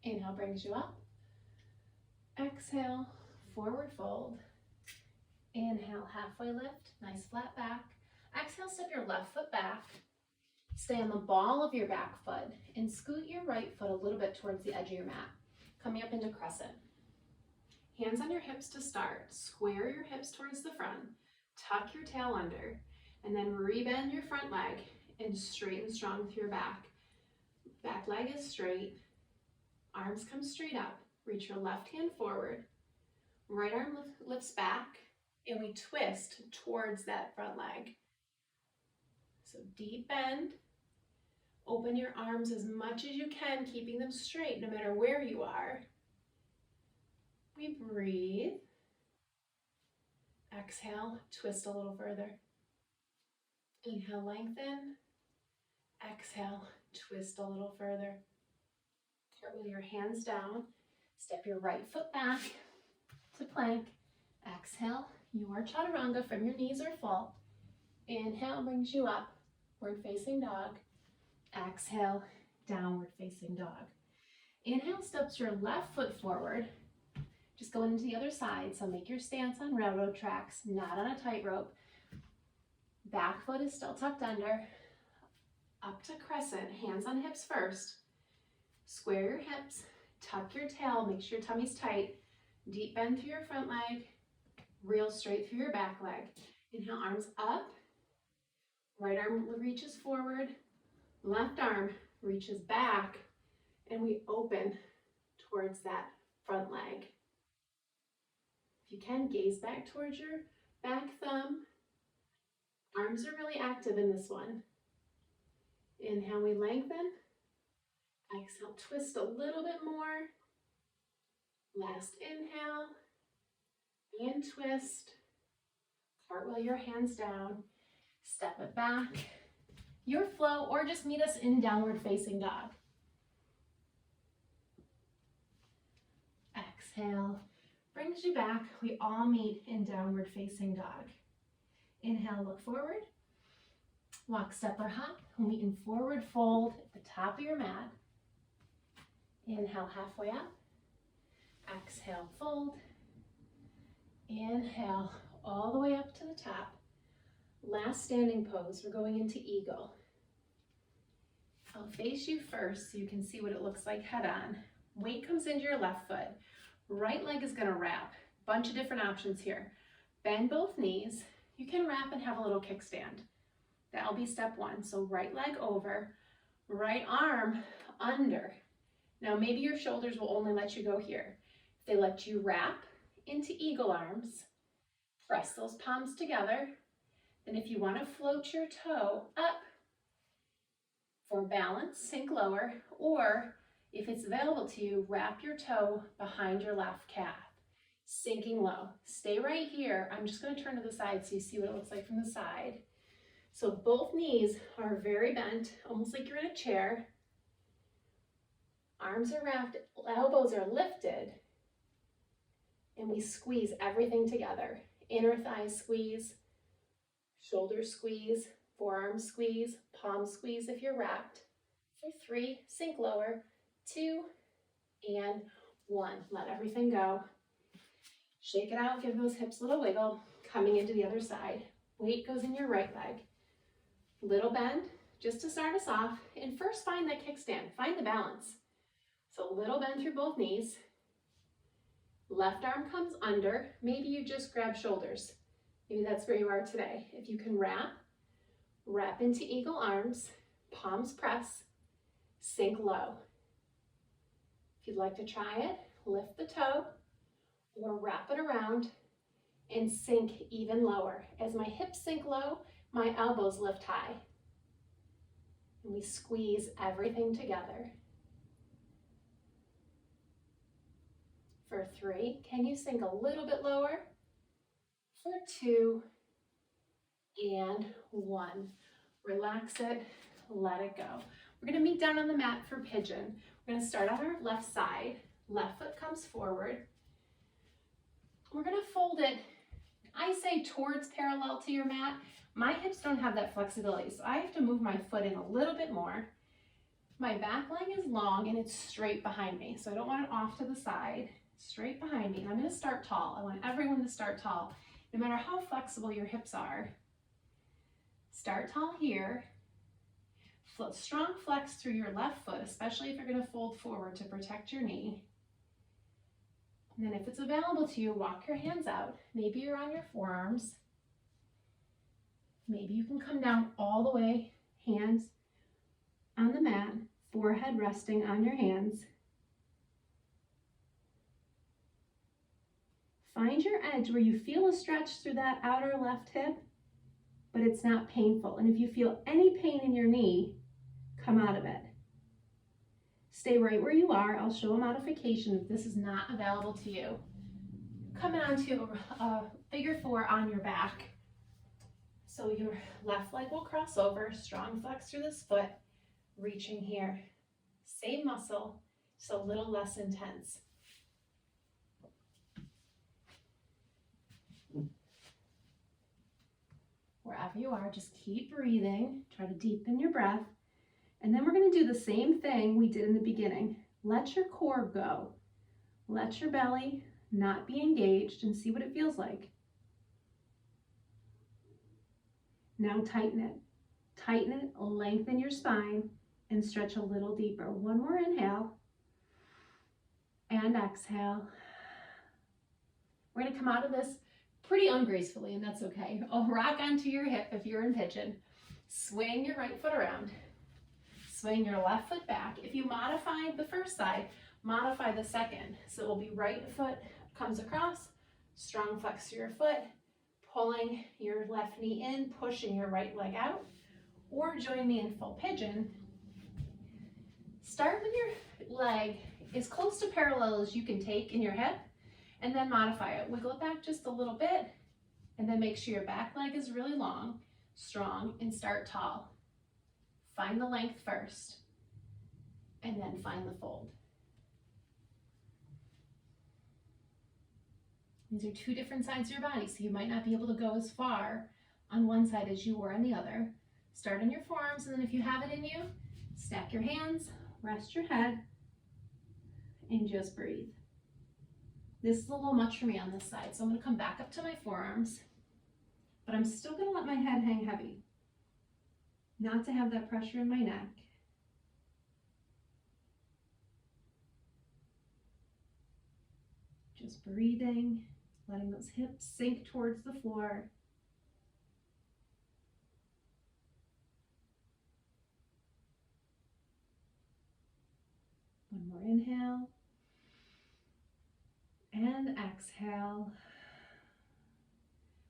Inhale brings you up. Exhale, forward fold. Inhale, halfway lift, nice flat back. Exhale, step your left foot back. Stay on the ball of your back foot and scoot your right foot a little bit towards the edge of your mat. Coming up into crescent. Hands on your hips to start. Square your hips towards the front. Tuck your tail under. And then rebend your front leg and straighten strong through your back. Back leg is straight. Arms come straight up. Reach your left hand forward. Right arm lifts back. And we twist towards that front leg. So deep bend. Open your arms as much as you can, keeping them straight no matter where you are. We breathe. Exhale, twist a little further. Inhale, lengthen. Exhale, twist a little further. Cartwheel your hands down. Step your right foot back to plank. Exhale, your chaturanga from your knees are full. Inhale brings you up, upward facing dog. Exhale, downward facing dog. Inhale steps your left foot forward. Just going into the other side, so make your stance on railroad tracks, not on a tightrope. Back foot is still tucked under. Up to crescent, hands on hips first. Square your hips, tuck your tail, make sure your tummy's tight. Deep bend through your front leg, real straight through your back leg. Inhale, arms up. Right arm reaches forward. Left arm reaches back. And we open towards that front leg. If you can, gaze back towards your back thumb. Arms are really active in this one. Inhale, we lengthen. Exhale, twist a little bit more. Last inhale. And twist. Cartwheel your hands down. Step it back. Your flow, or just meet us in downward facing dog. Exhale. Brings you back. We all meet in downward facing dog. Inhale, look forward. Walk, step, or hop. We'll meet in forward fold at the top of your mat. Inhale, halfway up. Exhale, fold. Inhale, all the way up to the top. Last standing pose, we're going into eagle. I'll face you first so you can see what it looks like head on. Weight comes into your left foot. Right leg is going to wrap. Bunch of different options here. Bend both knees. You can wrap and have a little kickstand. That'll be step one. So right leg over, right arm under. Now maybe your shoulders will only let you go here. If they let you wrap into eagle arms, press those palms together. Then if you want to float your toe up for balance, sink lower, or if it's available to you, wrap your toe behind your left calf, sinking low. Stay right here. I'm just going to turn to the side so you see what it looks like from the side. So both knees are very bent, almost like you're in a chair. Arms are wrapped, elbows are lifted, and we squeeze everything together. Inner thigh squeeze, shoulder squeeze, forearm squeeze, palm squeeze if you're wrapped. For 3, sink lower. 2 and 1. Let everything go. Shake it out, give those hips a little wiggle. Coming into the other side. Weight goes in your right leg. Little bend, just to start us off. And first find that kickstand, find the balance. So little bend through both knees. Left arm comes under. Maybe you just grab shoulders. Maybe that's where you are today. If you can wrap into eagle arms, palms press, sink low. If you'd like to try it, lift the toe or wrap it around and sink even lower. As my hips sink low, my elbows lift high. And we squeeze everything together. For 3, can you sink a little bit lower? For 2 and 1. Relax it, let it go. We're going to meet down on the mat for pigeon. We're going to start on our left side. Left foot comes forward. We're going to fold it, I say towards parallel to your mat. My hips don't have that flexibility, so I have to move my foot in a little bit more. My back leg is long and it's straight behind me, so I don't want it off to the side, straight behind me. And I'm gonna start tall. I want everyone to start tall. No matter how flexible your hips are, start tall here. Strong flex through your left foot, especially if you're gonna fold forward to protect your knee. And then if it's available to you, walk your hands out. Maybe you're on your forearms. Maybe you can come down all the way, hands on the mat, forehead resting on your hands. Find your edge where you feel a stretch through that outer left hip, but it's not painful. And if you feel any pain in your knee, come out of it. Stay right where you are. I'll show a modification if this is not available to you. Coming onto a figure four on your back. So your left leg will cross over, strong flex through this foot, reaching here. Same muscle, just a little less intense. Wherever you are, just keep breathing. Try to deepen your breath. And then we're going to do the same thing we did in the beginning. Let your core go. Let your belly not be engaged and see what it feels like. Now tighten it. Tighten it, lengthen your spine, and stretch a little deeper. One more inhale and exhale. We're going to come out of this pretty ungracefully, and that's okay. I'll rock onto your hip if you're in pigeon. Swing your right foot around. Swing your left foot back. If you modify the first side, modify the second. So it will be right foot comes across, strong flex through your foot, pulling your left knee in, pushing your right leg out, or join me in full pigeon. Start with your leg as close to parallel as you can take in your hip, and then modify it. Wiggle it back just a little bit, and then make sure your back leg is really long, strong, and start tall. Find the length first, and then find the fold. These are two different sides of your body, so you might not be able to go as far on one side as you were on the other. Start on your forearms, and then if you have it in you, stack your hands, rest your head, and just breathe. This is a little much for me on this side, so I'm going to come back up to my forearms, but I'm still going to let my head hang heavy, not to have that pressure in my neck. Just breathing, letting those hips sink towards the floor. One more inhale and exhale.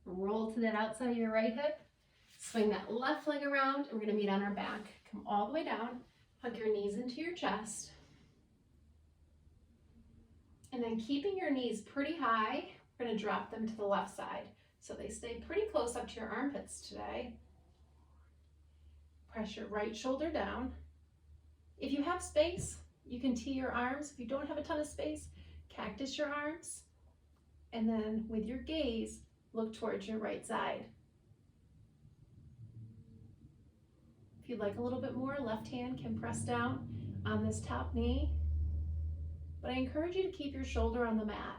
Roll to that outside of your right hip. Swing that left leg around, and we're going to meet on our back. Come all the way down. Hug your knees into your chest. And then keeping your knees pretty high, we're going to drop them to the left side. So they stay pretty close up to your armpits today. Press your right shoulder down. If you have space, you can tee your arms. If you don't have a ton of space, cactus your arms. And then with your gaze, look towards your right side. If you'd like a little bit more, left hand can press down on this top knee. But I encourage you to keep your shoulder on the mat.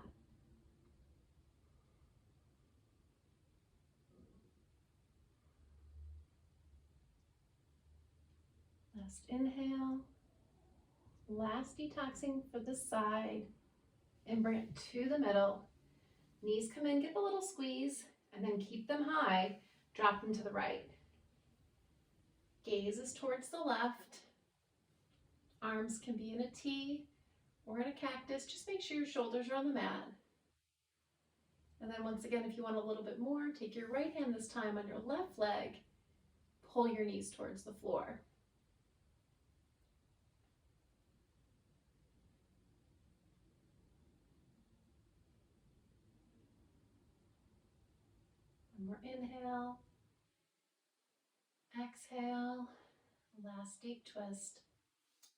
Last inhale. Last detoxing for this side. And bring it to the middle. Knees come in, give a little squeeze, and then keep them high. Drop them to the right. Gaze is towards the left. Arms can be in a T or in a cactus. Just make sure your shoulders are on the mat. And then once again, if you want a little bit more, take your right hand this time on your left leg. Pull your knees towards the floor. One more inhale. Exhale. Last deep twist.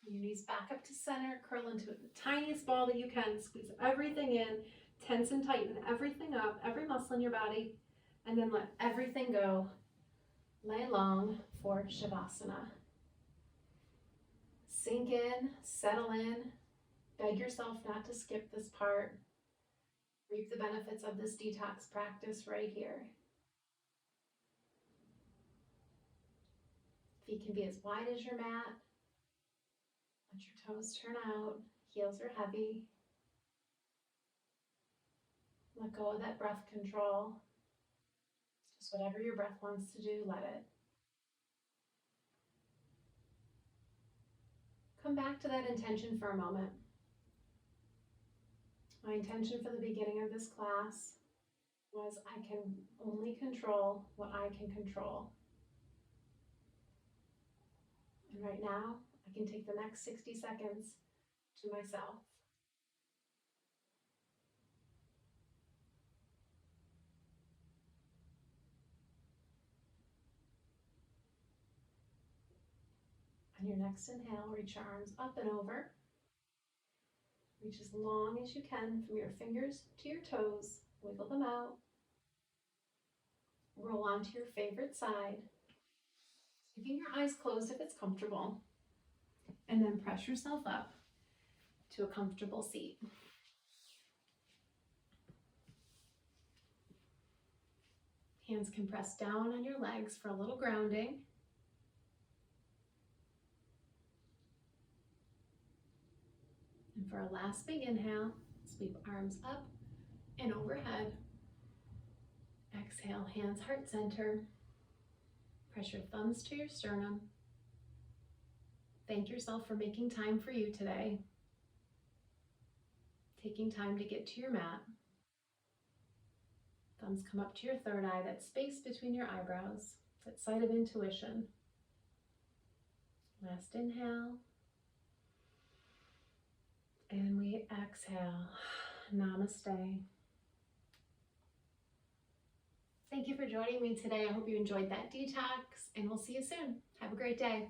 Your knees back up to center. Curl into the tiniest ball that you can. Squeeze everything in. Tense and tighten everything up, every muscle in your body. And then let everything go. Lay long for Shavasana. Sink in, settle in, beg yourself not to skip this part. Reap the benefits of this detox practice right here. Feet can be as wide as your mat. Let your toes turn out. Heels are heavy. Let go of that breath control. Just whatever your breath wants to do, let it. Come back to that intention for a moment. My intention for the beginning of this class was I can only control what I can control. And right now, I can take the next 60 seconds to myself. On your next inhale, reach your arms up and over. Reach as long as you can from your fingers to your toes. Wiggle them out. Roll onto your favorite side. Keeping your eyes closed if it's comfortable. And then press yourself up to a comfortable seat. Hands can press down on your legs for a little grounding. And for our last big inhale, sweep arms up and overhead. Exhale, hands heart center. Press your thumbs to your sternum. Thank yourself for making time for you today. Taking time to get to your mat. Thumbs come up to your third eye, that space between your eyebrows, that site of intuition. Last inhale. And we exhale. Namaste. Thank you for joining me today. I hope you enjoyed that detox, and we'll see you soon. Have a great day.